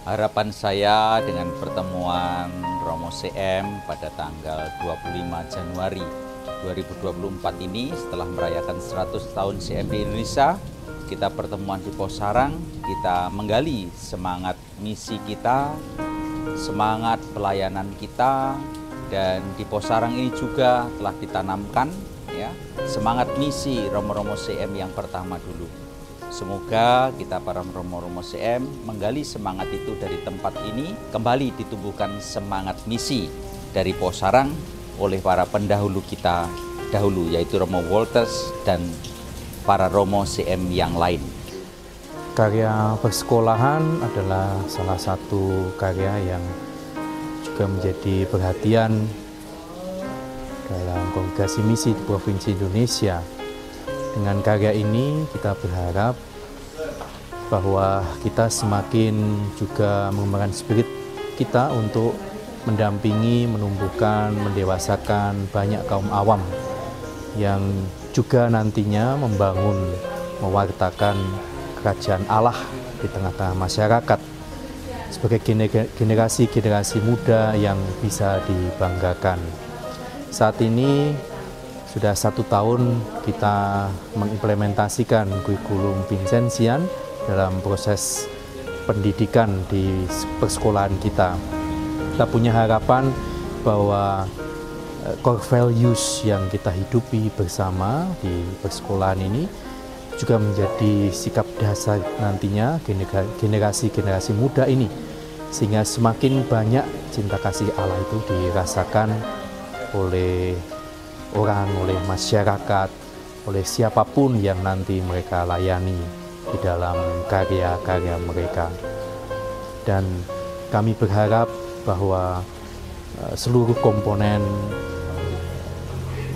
Harapan saya dengan pertemuan Romo CM pada tanggal 25 Januari 2024 ini, setelah merayakan 100 tahun CM di Indonesia, kita pertemuan di Pos Sarang, kita menggali semangat misi kita, semangat pelayanan kita, dan di Pos Sarang ini juga telah ditanamkan ya, semangat misi Romo-Romo CM yang pertama dulu. Semoga kita para Romo-Romo CM menggali semangat itu dari tempat ini, kembali ditumbuhkan semangat misi dari Pos Sarang oleh para pendahulu kita dahulu, yaitu Romo Wolters dan para Romo CM yang lain. Karya persekolahan adalah salah satu karya yang juga menjadi perhatian dalam Kongregasi Misi di Provinsi Indonesia. Dengan karya ini kita berharap bahwa kita semakin juga mengembangkan spirit kita untuk mendampingi, menumbuhkan, mendewasakan banyak kaum awam yang juga nantinya membangun, mewartakan kerajaan Allah di tengah-tengah masyarakat sebagai generasi-generasi muda yang bisa dibanggakan. Saat ini sudah 1 tahun kita mengimplementasikan kurikulum Vincentian dalam proses pendidikan di persekolahan kita. Kita punya harapan bahwa core values yang kita hidupi bersama di persekolahan ini juga menjadi sikap dasar nantinya generasi-generasi muda ini, sehingga semakin banyak cinta kasih Allah itu dirasakan oleh orang, oleh masyarakat, oleh siapapun yang nanti mereka layani di dalam karya-karya mereka. Dan kami berharap bahwa seluruh komponen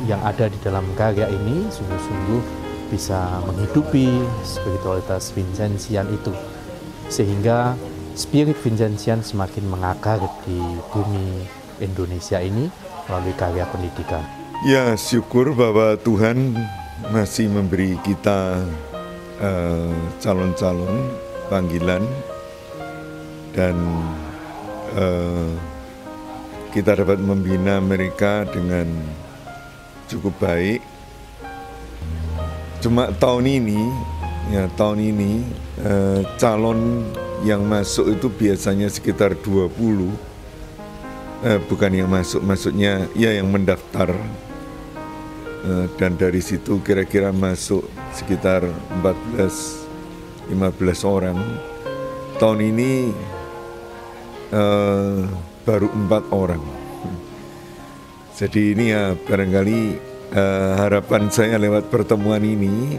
yang ada di dalam karya ini sungguh-sungguh bisa menghidupi spiritualitas Vincentian itu, sehingga spirit Vincentian semakin mengakar di bumi Indonesia ini melalui karya pendidikan. Ya, syukur bahwa Tuhan masih memberi kita calon-calon panggilan dan kita dapat membina mereka dengan cukup baik. Cuma tahun ini calon yang masuk itu biasanya sekitar 20, bukan yang masuk, maksudnya ya yang mendaftar. Dan dari situ kira-kira masuk sekitar 14-15 orang. Tahun ini baru 4 orang. Jadi ini ya barangkali harapan saya lewat pertemuan ini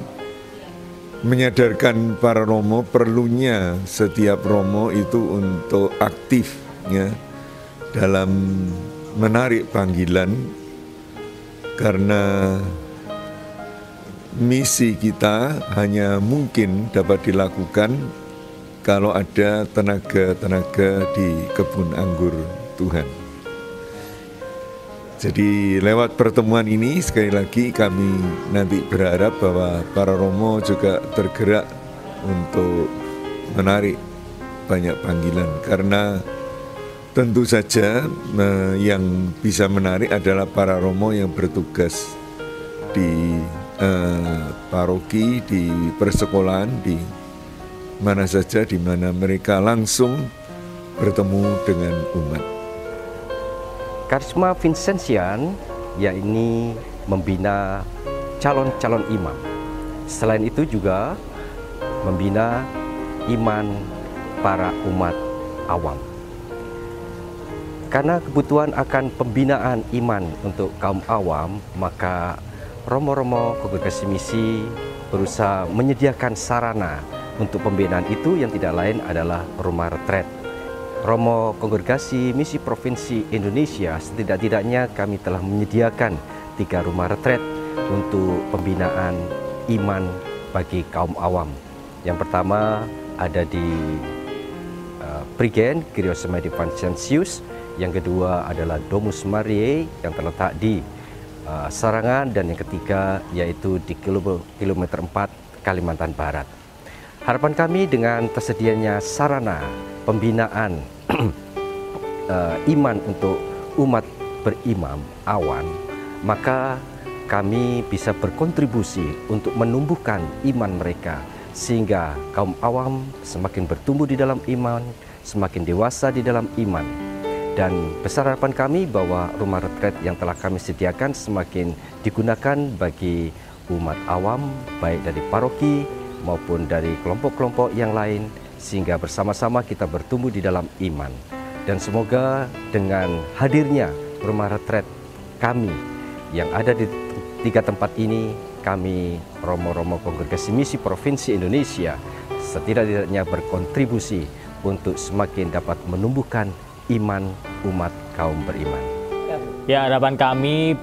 menyadarkan para Romo perlunya setiap Romo itu untuk aktif ya dalam menarik panggilan, karena misi kita hanya mungkin dapat dilakukan kalau ada tenaga-tenaga di kebun anggur Tuhan. Jadi lewat pertemuan ini sekali lagi kami nanti berharap bahwa para Romo juga tergerak untuk menarik banyak panggilan, karena tentu saja yang bisa menarik adalah para Romo yang bertugas di paroki, di persekolahan, di mana saja di mana mereka langsung bertemu dengan umat. Karisma Vincentian yakni membina calon-calon imam. Selain itu juga membina iman para umat awam. Karena kebutuhan akan pembinaan iman untuk kaum awam, maka Romo-Romo Kongregasi Misi berusaha menyediakan sarana untuk pembinaan itu, yang tidak lain adalah rumah retret. Romo Kongregasi Misi Provinsi Indonesia, setidak-tidaknya kami telah menyediakan 3 rumah retret untuk pembinaan iman bagi kaum awam. Yang pertama ada di Prigen, Griosema di Vincentius. Yang kedua adalah Domus Mariae yang terletak di Sarangan, dan yang ketiga yaitu di kilometer 4 Kalimantan Barat. Harapan kami dengan tersedianya sarana pembinaan iman untuk umat berimam awan, maka kami bisa berkontribusi untuk menumbuhkan iman mereka sehingga kaum awam semakin bertumbuh di dalam iman, semakin dewasa di dalam iman. Dan besar harapan kami bahwa rumah retret yang telah kami sediakan semakin digunakan bagi umat awam, baik dari paroki maupun dari kelompok-kelompok yang lain, sehingga bersama-sama kita bertumbuh di dalam iman. Dan semoga dengan hadirnya rumah retret kami yang ada di 3 tempat ini, kami Romo-Romo Kongregasi Misi Provinsi Indonesia setidak-tidaknya berkontribusi untuk semakin dapat menumbuhkan iman umat kaum beriman. Ya, harapan kami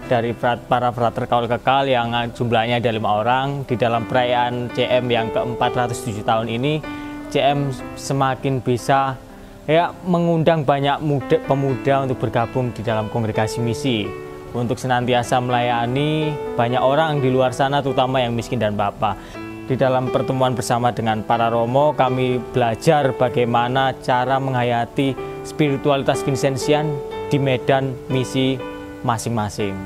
dari para frater kaul kekal yang jumlahnya ada 5 orang di dalam perayaan CM yang ke-407 tahun ini, CM semakin bisa mengundang banyak pemuda untuk bergabung di dalam kongregasi misi, untuk senantiasa melayani banyak orang di luar sana, terutama yang miskin dan bapa. Di dalam pertemuan bersama dengan para romo, kami belajar bagaimana cara menghayati spiritualitas Vincenzian di medan misi masing-masing.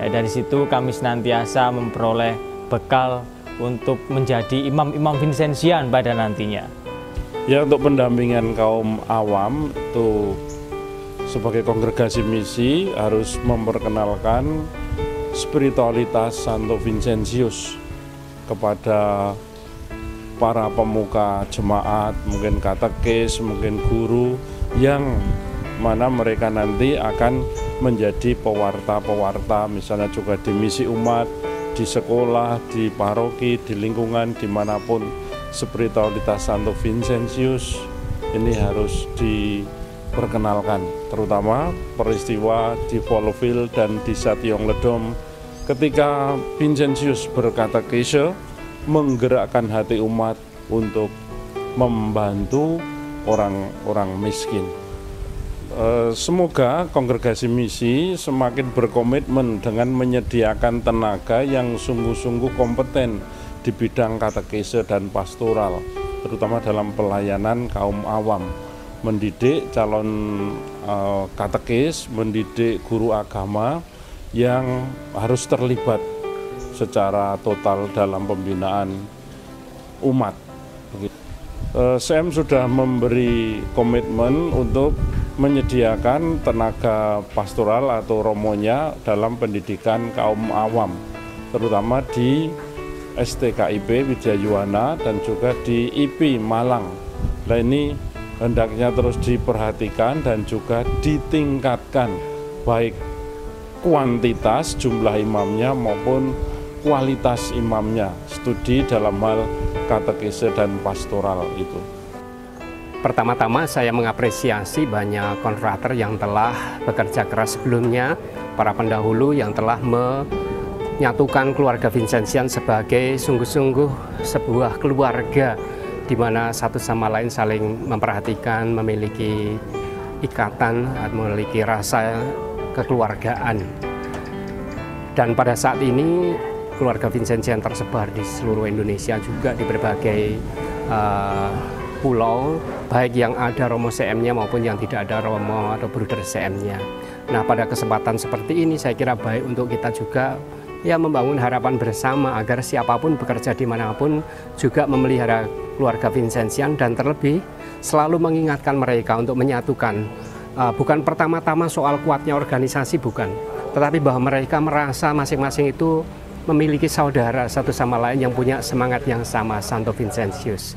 Dari situ kami senantiasa memperoleh bekal untuk menjadi imam-imam Vincenzian pada nantinya. Ya, untuk pendampingan kaum awam itu sebagai kongregasi misi harus memperkenalkan spiritualitas Santo Vincentius kepada para pemuka jemaat, mungkin katekis, mungkin guru, yang mana mereka nanti akan menjadi pewarta-pewarta, misalnya juga di misi umat, di sekolah, di paroki, di lingkungan, dimanapun spiritualitas Santo Vincentius ini harus diperkenalkan, terutama peristiwa di Folleville dan di Satyong-Ledom ketika Vincentius berkatekese menggerakkan hati umat untuk membantu orang-orang miskin. Semoga kongregasi misi semakin berkomitmen dengan menyediakan tenaga yang sungguh-sungguh kompeten di bidang katekese dan pastoral, terutama dalam pelayanan kaum awam, mendidik calon katekis, mendidik guru agama yang harus terlibat secara total dalam pembinaan umat. CM sudah memberi komitmen untuk menyediakan tenaga pastoral atau romonya dalam pendidikan kaum awam, terutama di STKIP Widyayuwana dan juga di IP Malang. Nah, ini hendaknya terus diperhatikan dan juga ditingkatkan, baik kuantitas jumlah imamnya maupun kualitas imamnya, studi dalam hal katekese dan pastoral itu. Pertama-tama saya mengapresiasi banyak konfrater yang telah bekerja keras sebelumnya, para pendahulu yang telah menyatukan keluarga Vincenzian sebagai sungguh-sungguh sebuah keluarga di mana satu sama lain saling memperhatikan, memiliki ikatan, memiliki rasa kekeluargaan. Dan pada saat ini keluarga Vincenzian tersebar di seluruh Indonesia, juga di berbagai pulau, baik yang ada Romo CM-nya maupun yang tidak ada Romo atau Bruder CM-nya. Nah, pada kesempatan seperti ini saya kira baik untuk kita juga membangun harapan bersama agar siapapun bekerja dimanapun juga memelihara keluarga Vincenzian, dan terlebih selalu mengingatkan mereka untuk menyatukan. Bukan pertama-tama soal kuatnya organisasi, bukan, tetapi bahwa mereka merasa masing-masing itu memiliki saudara satu sama lain yang punya semangat yang sama, Santo Vincentius.